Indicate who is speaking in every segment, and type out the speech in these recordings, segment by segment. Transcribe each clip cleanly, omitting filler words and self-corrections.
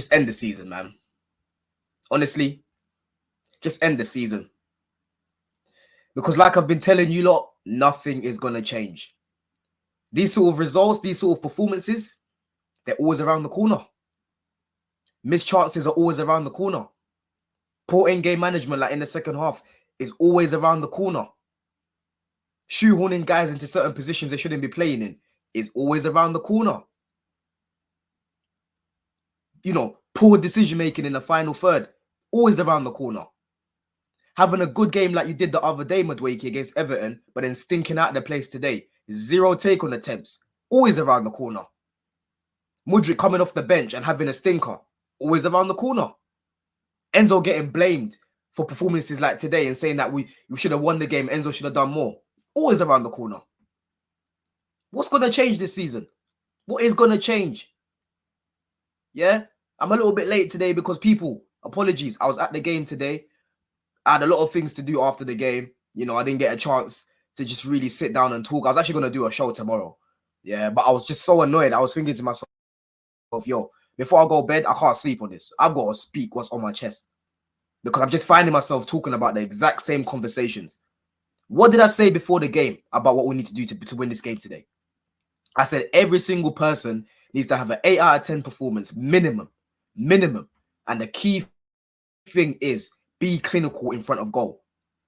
Speaker 1: just end the season, man. Honestly, just end the season. Because like I've been telling you lot, nothing is going to change. These sort of results, these sort of performances, they're always around the corner. Missed chances are always around the corner. Poor in-game management, like in the second half, is always around the corner. Shoehorning guys into certain positions they shouldn't be playing in is always around the corner. You know, poor decision-making in the final third, always around the corner. Having a good game like you did the other day, Madueke, against Everton, but then stinking out the place today. 0 take on attempts, always around the corner. Mudryk coming off the bench and having a stinker, always around the corner. Enzo getting blamed for performances like today and saying that we should have won the game, Enzo should have done more. Always around the corner. What's going to change this season? What is going to change? Yeah? I'm a little bit late today because people, apologies, I was at the game today. I had a lot of things to do after the game. You know, I didn't get a chance to just really sit down and talk. I was actually going to do a show tomorrow. Yeah, but I was just so annoyed. I was thinking to myself, yo, before I go to bed, I can't sleep on this. I've got to speak what's on my chest. Because I'm just finding myself talking about the exact same conversations. What did I say before the game about what we need to do to win this game today? I said every single person needs to have an 8 out of 10 performance, minimum. And the key thing is be clinical in front of goal.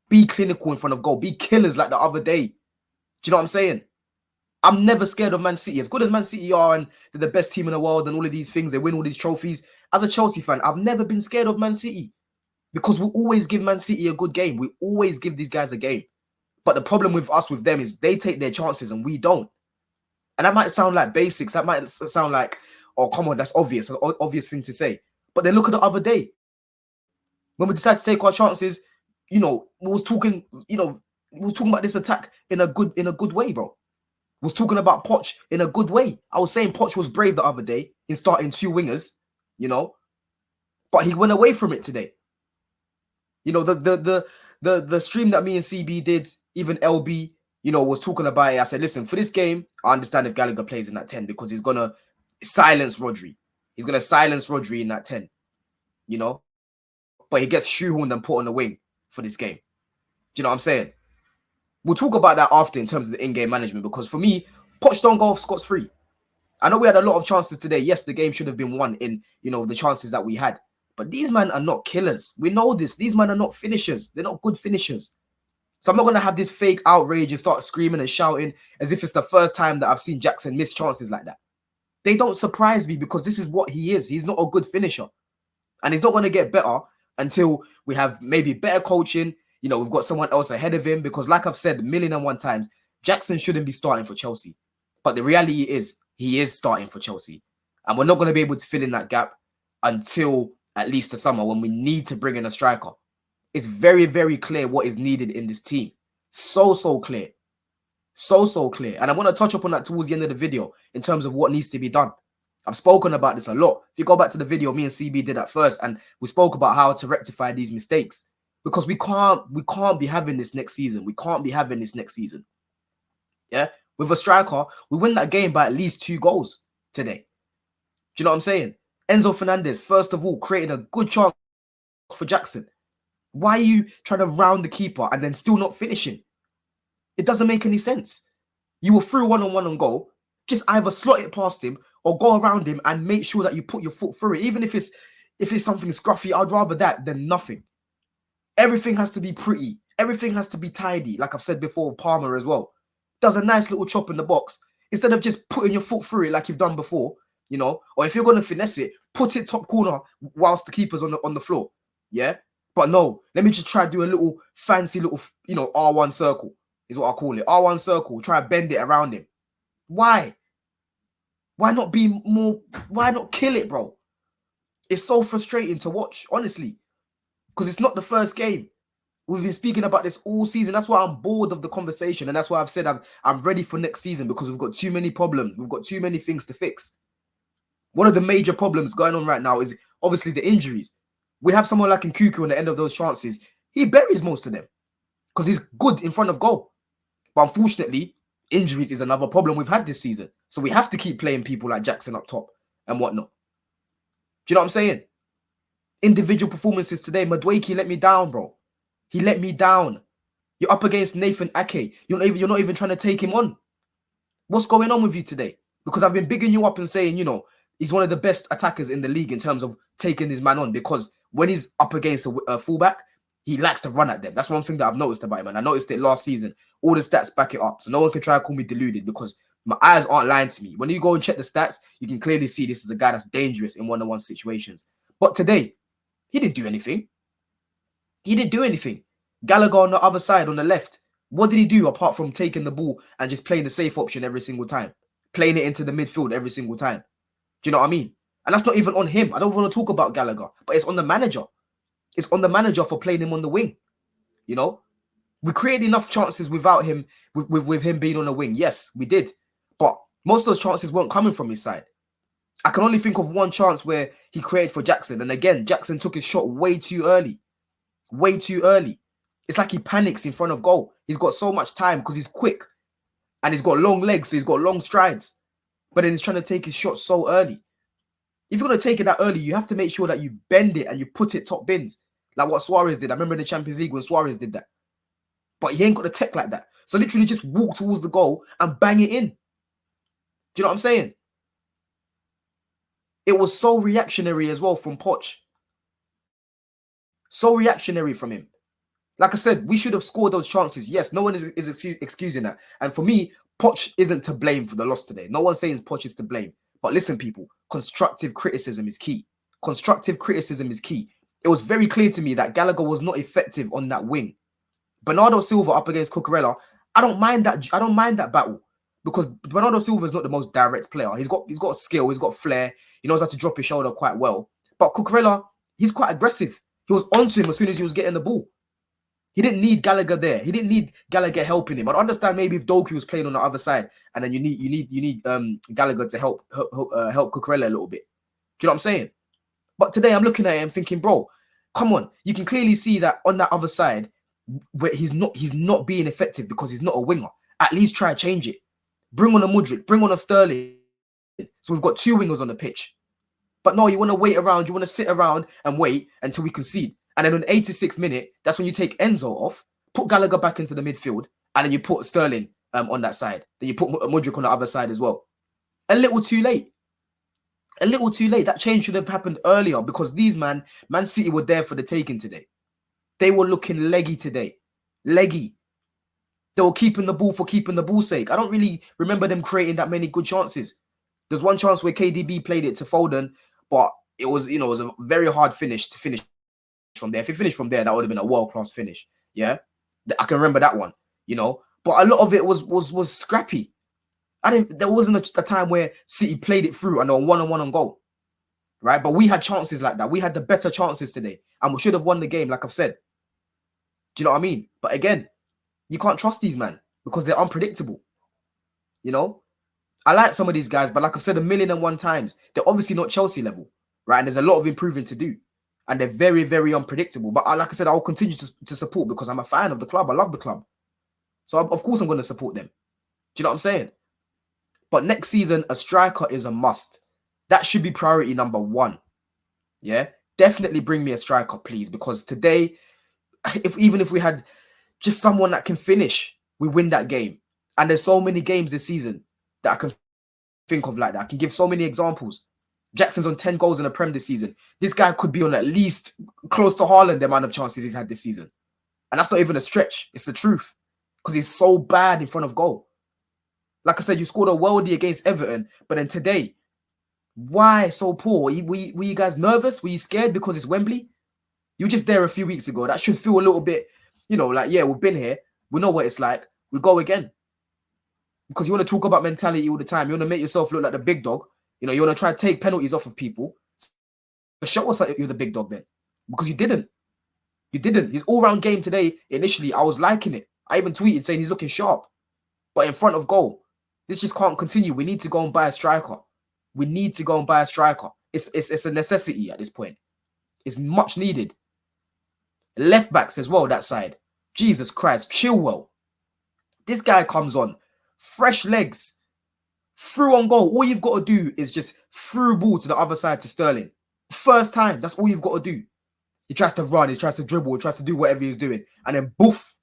Speaker 1: Be clinical in front of goal. Be killers like the other day. Do you know what I'm saying? I'm never scared of Man City. As good as Man City are and they're the best team in the world and all of these things, they win all these trophies. As a Chelsea fan, I've never been scared of Man City because we always give Man City a good game. We always give these guys a game. But the problem with us, with them, is they take their chances and we don't. And that might sound like basics. That might sound like, oh, come on, that's obvious. An obvious thing to say. But then look at the other day. When we decided to take our chances, you know, we was talking about this attack in a good way, bro. We was talking about Poch in a good way. I was saying Poch was brave the other day in starting 2 wingers, you know, but he went away from it today. You know, the stream that me and CB did, even LB, you know, was talking about it. I said, listen, for this game, I understand if Gallagher plays in that 10 because he's going to silence Rodri. He's going to silence Rodri in that 10, you know, but he gets shoehorned and put on the wing for this game. Do you know what I'm saying? We'll talk about that after in terms of the in-game management because for me, Poch don't go off scot-free. I know we had a lot of chances today. Yes, the game should have been won in, you know, the chances that we had. But these men are not killers. We know this. These men are not finishers. They're not good finishers. So I'm not going to have this fake outrage and start screaming and shouting as if it's the first time that I've seen Jackson miss chances like that. They don't surprise me because this is what he is. He's not a good finisher. And he's not going to get better until we have maybe better coaching. You know, we've got someone else ahead of him because like I've said 1,000,001 times, Jackson shouldn't be starting for Chelsea. But the reality is he is starting for Chelsea. And we're not going to be able to fill in that gap until at least the summer when we need to bring in a striker. It's very, very clear what is needed in this team. So clear. So clear. And I want to touch up on that towards the end of the video in terms of what needs to be done. I've spoken about this a lot. If you go back to the video, me and CB did that first, and we spoke about how to rectify these mistakes. Because we can't be having this next season. We can't be having this next season. Yeah? With a striker, we win that game by at least 2 goals today. Do you know what I'm saying? Enzo Fernandez, first of all, creating a good chance for Jackson. Why are you trying to round the keeper and then still not finishing? It doesn't make any sense. You were through one-on-one on goal. Just either slot it past him or go around him and make sure that you put your foot through it. Even if it's something scruffy, I'd rather that than nothing. Everything has to be pretty. Everything has to be tidy. Like I've said before, Palmer as well. Does a nice little chop in the box. Instead of just putting your foot through it like you've done before, you know, or if you're going to finesse it, put it top corner whilst the keeper's on the floor. Yeah? But no, let me just try to do a little fancy little, you know, R1 circle is what I call it. R1 circle. Try to bend it around him. Why? Why not be more? Why not kill it, bro? It's so frustrating to watch, honestly, because it's not the first game. We've been speaking about this all season. That's why I'm bored of the conversation. And that's why I've said I'm ready for next season because we've got too many problems. We've got too many things to fix. One of the major problems going on right now is obviously the injuries. We have someone like Nkuku on the end of those chances. He buries most of them because he's good in front of goal. But unfortunately, injuries is another problem we've had this season. So we have to keep playing people like Jackson up top and whatnot. Do you know what I'm saying? Individual performances today, Madueke let me down, bro. He let me down. You're up against Nathan Ake. You're not even trying to take him on. What's going on with you today? Because I've been bigging you up and saying, he's one of the best attackers in the league in terms of taking his man on, because when he's up against a fullback, he likes to run at them. That's one thing that I've noticed about him, and I noticed it last season. All the stats back it up. So no one can try to call me deluded, because my eyes aren't lying to me. When you go and check the stats, you can clearly see this is a guy that's dangerous in one-on-one situations. But today, he didn't do anything. He didn't do anything. Gallagher on the other side, on the left, what did he do apart from taking the ball and just playing the safe option every single time? Playing it into the midfield every single time. Do you know what I mean? And that's not even on him. I don't want to talk about Gallagher, but it's on the manager. It's on the manager for playing him on the wing. We created enough chances without him, with him being on the wing. Yes, we did. But most of those chances weren't coming from his side. I can only think of one chance where he created for Jackson. And again, Jackson took his shot way too early. Way too early. It's like he panics in front of goal. He's got so much time because he's quick. And he's got long legs, so he's got long strides. But then he's trying to take his shot so early. If you're going to take it that early, you have to make sure that you bend it and you put it top bins. Like what Suarez did. I remember in the Champions League when Suarez did that. But he ain't got the tech like that. So literally just walk towards the goal and bang it in. Do you know what I'm saying? It was so reactionary as well from Poch. So reactionary from him. Like I said, we should have scored those chances. Yes, no one is excusing that. And for me, Poch isn't to blame for the loss today. No one's saying Poch is to blame. But listen, people, constructive criticism is key. Constructive criticism is key. It was very clear to me that Gallagher was not effective on that wing. Bernardo Silva up against Cucurella, I don't mind that battle, because Bernardo Silva is not the most direct player. He's got skill, he's got flair, he knows how to drop his shoulder quite well. But Cucurella, he's quite aggressive. He was onto him as soon as he was getting the ball. He didn't need Gallagher there. He didn't need Gallagher helping him. I'd understand maybe if Doku was playing on the other side, and then you need Gallagher to help Cucurella a little bit. Do you know what I'm saying? But today I'm looking at him thinking, bro, come on. You can clearly see that on that other side, where he's not being effective because he's not a winger. At least try to change it. Bring on a Mudryk, bring on a Sterling. So we've got two wingers on the pitch. But no, you want to wait around, you want to sit around and wait until we concede. And then on the 86th minute, that's when you take Enzo off, put Gallagher back into the midfield, and then you put Sterling on that side. Then you put Mudryk on the other side as well. A little too late. A little too late. That change should have happened earlier, because these Man City were there for the taking today. They were looking leggy today. Leggy. They were keeping the ball for keeping the ball's sake. I don't really remember them creating that many good chances. There's one chance where KDB played it to Foden, but it was a very hard finish to finish from there. If he finished from there, that would have been a world-class finish. Yeah, I can remember that one. But a lot of it was scrappy. There wasn't a time where City played it through and they were one-on-one on goal, right? But we had chances like that. We had the better chances today, and we should have won the game, like I've said. Do you know what I mean? But again, you can't trust these man because they're unpredictable. I like some of these guys, but like I've said 1,000,001 times, they're obviously not Chelsea level, right? And there's a lot of improving to do. And they're very, very unpredictable. But like I said, I'll continue to support because I'm a fan of the club. I love the club. So of course I'm going to support them. Do you know what I'm saying? But next season, a striker is a must. That should be priority number one. Yeah? Definitely bring me a striker, please. Because today, even if we had just someone that can finish, we win that game. And there's so many games this season that I can think of like that. I can give so many examples. Jackson's on 10 goals in the Prem this season. This guy could be on at least close to Haaland, the amount of chances he's had this season. And that's not even a stretch. It's the truth. Because he's so bad in front of goal. Like I said, you scored a worldie against Everton. But then today, why so poor? Were you guys nervous? Were you scared because it's Wembley? You were just there a few weeks ago. That should feel a little bit, like, yeah, we've been here. We know what it's like. We go again. Because you want to talk about mentality all the time. You want to make yourself look like the big dog. You want to try to take penalties off of people. So show us that you're the big dog then. Because you didn't. You didn't. His all-round game today, initially, I was liking it. I even tweeted saying he's looking sharp. But in front of goal, this just can't continue. We need to go and buy a striker. We need to go and buy a striker. It's a necessity at this point. It's much needed. Left backs as well, that side. Jesus Christ. Chilwell. This guy comes on. Fresh legs. Through on goal. All you've got to do is just through ball to the other side to Sterling. First time, that's all you've got to do. He tries to run, he tries to dribble, he tries to do whatever he's doing. And then boof,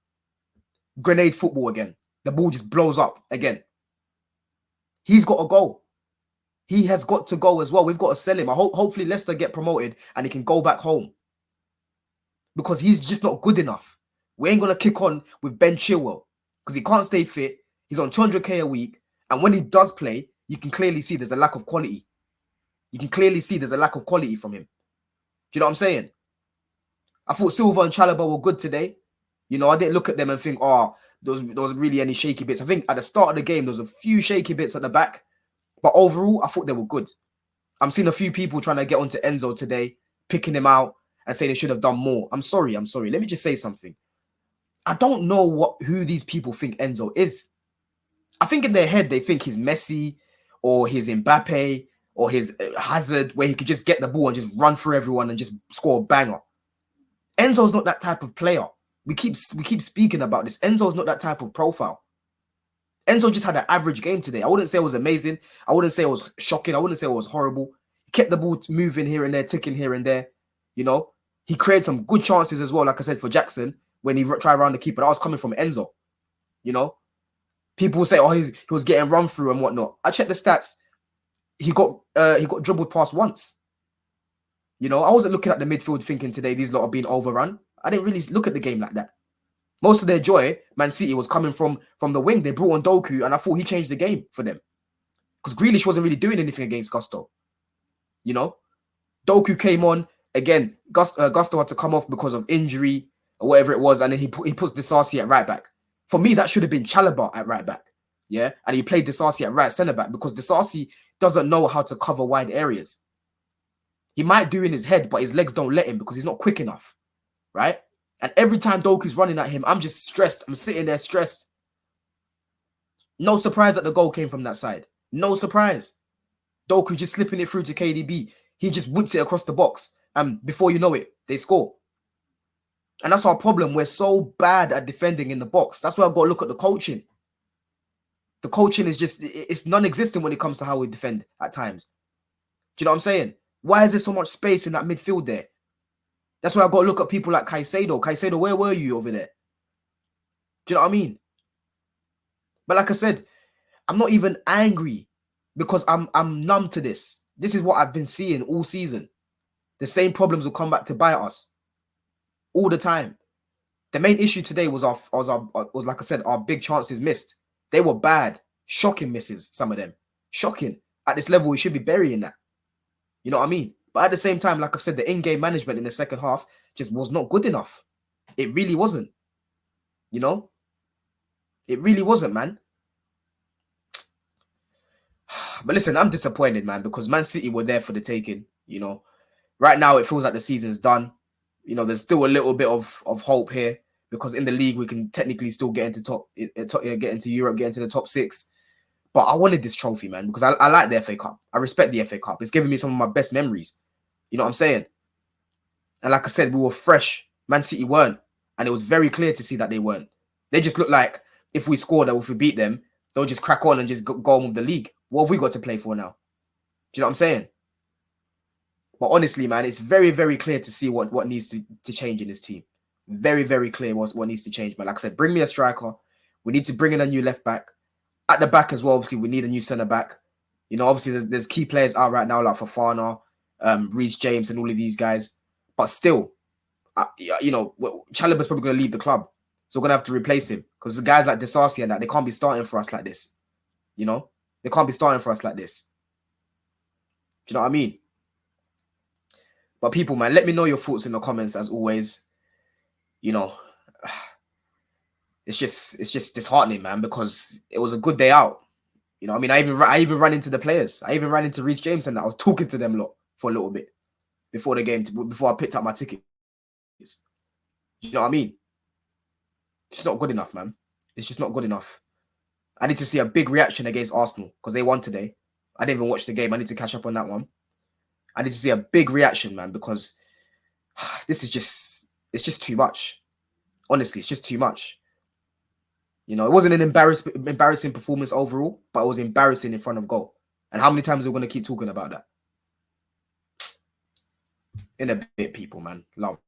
Speaker 1: grenade football again. The ball just blows up again. He's got to go. He has got to go as well. We've got to sell him. Hopefully Leicester get promoted and he can go back home. Because he's just not good enough. We ain't going to kick on with Ben Chilwell because he can't stay fit. He's on 200k a week. And when he does play, you can clearly see there's a lack of quality. You can clearly see there's a lack of quality from him. Do you know what I'm saying? I thought Silva and Chalobah were good today. You know, I didn't look at them and think, oh, there wasn't really any shaky bits. I think at the start of the game, there was a few shaky bits at the back. But overall, I thought they were good. I'm seeing a few people trying to get onto Enzo today, picking him out and saying they should have done more. I'm sorry. Let me just say something. I don't know who these people think Enzo is. I think in their head, they think he's Messi or he's Mbappe or his Hazard, where he could just get the ball and just run through everyone and just score a banger. Enzo's not that type of player. We keep speaking about this. Enzo's not that type of profile. Enzo just had an average game today. I wouldn't say it was amazing. I wouldn't say it was shocking. I wouldn't say it was horrible. He kept the ball moving here and there, ticking here and there. You know, he created some good chances as well, like I said, for Jackson, when he tried around the keeper. That was coming from Enzo. You know, people will say, oh, he was getting run through and whatnot. I checked the stats. He got dribbled past once. You know, I wasn't looking at the midfield thinking today these lot are being overrun. I didn't really look at the game like that. Most of their joy, Man City, was coming from the wing. They brought on Doku, and I thought he changed the game for them. Because Grealish wasn't really doing anything against Gusto. You know? Doku came on. Again, Gusto had to come off because of injury or whatever it was, and then he puts Disasi at right back. For me, that should have been Chalobah at right back. Yeah? And he played Disasi at right centre back because Disasi doesn't know how to cover wide areas. He might do in his head, but his legs don't let him because he's not quick enough. Right? And every time Doku's running at him, I'm just stressed. I'm sitting there stressed. No surprise that the goal came from that side. No surprise. Doku just slipping it through to KDB. He just whips it across the box. And before you know it, they score. And that's our problem. We're so bad at defending in the box. That's why I've got to look at the coaching. The coaching is just, it's non-existent when it comes to how we defend at times. Do you know what I'm saying? Why is there so much space in that midfield there? That's why I've got to look at people like Caicedo. Caicedo, where were you over there? Do you know what I mean? But like I said, I'm not even angry because I'm numb to this. This is what I've been seeing all season. The same problems will come back to bite us all the time. The main issue today was like I said, our big chances missed. They were bad, shocking misses, some of them. Shocking. At this level, we should be burying that. You know what I mean? But at the same time, like I've said, the in-game management in the second half just was not good enough. It really wasn't. You know? It really wasn't, man. But listen, I'm disappointed, man, because Man City were there for the taking. You know? Right now, it feels like the season's done. You know, there's still a little bit of hope here because in the league, we can technically still get into get into Europe, get into the top 6. But I wanted this trophy, man, because I like the FA Cup. I respect the FA Cup. It's giving me some of my best memories. You know what I'm saying? And like I said, we were fresh. Man City weren't. And it was very clear to see that they weren't. They just looked like if we scored or if we beat them, they'll just crack on and just go on with the league. What have we got to play for now? Do you know what I'm saying? But honestly, man, it's very, very clear to see what needs to change in this team. Very, very clear what needs to change. But like I said, bring me a striker. We need to bring in a new left back. At the back as well, obviously, we need a new centre back. You know, obviously, there's key players out right now like Fofana, Reece James, and all of these guys. But still, you know, Chalobah's probably going to leave the club. So we're going to have to replace him. Because the guys like Disasi and that, they can't be starting for us like this. You know? They can't be starting for us like this. Do you know what I mean? But people, man, let me know your thoughts in the comments as always. You know, it's just disheartening, man, because it was a good day out. You know, I mean, I even ran into the players. I even ran into Reece James and I was talking to them lot for a little bit before the game, before I picked up my tickets. You know what I mean? It's not good enough, man. It's just not good enough. I need to see a big reaction against Arsenal because they won today. I didn't even watch the game. I need to catch up on that one. I need to see a big reaction, man, because this is it's just too much. Honestly, it's just too much. You know, it wasn't an embarrassing performance overall, but it was embarrassing in front of goal. And how many times are we going to keep talking about that? In a bit, people, man. Love.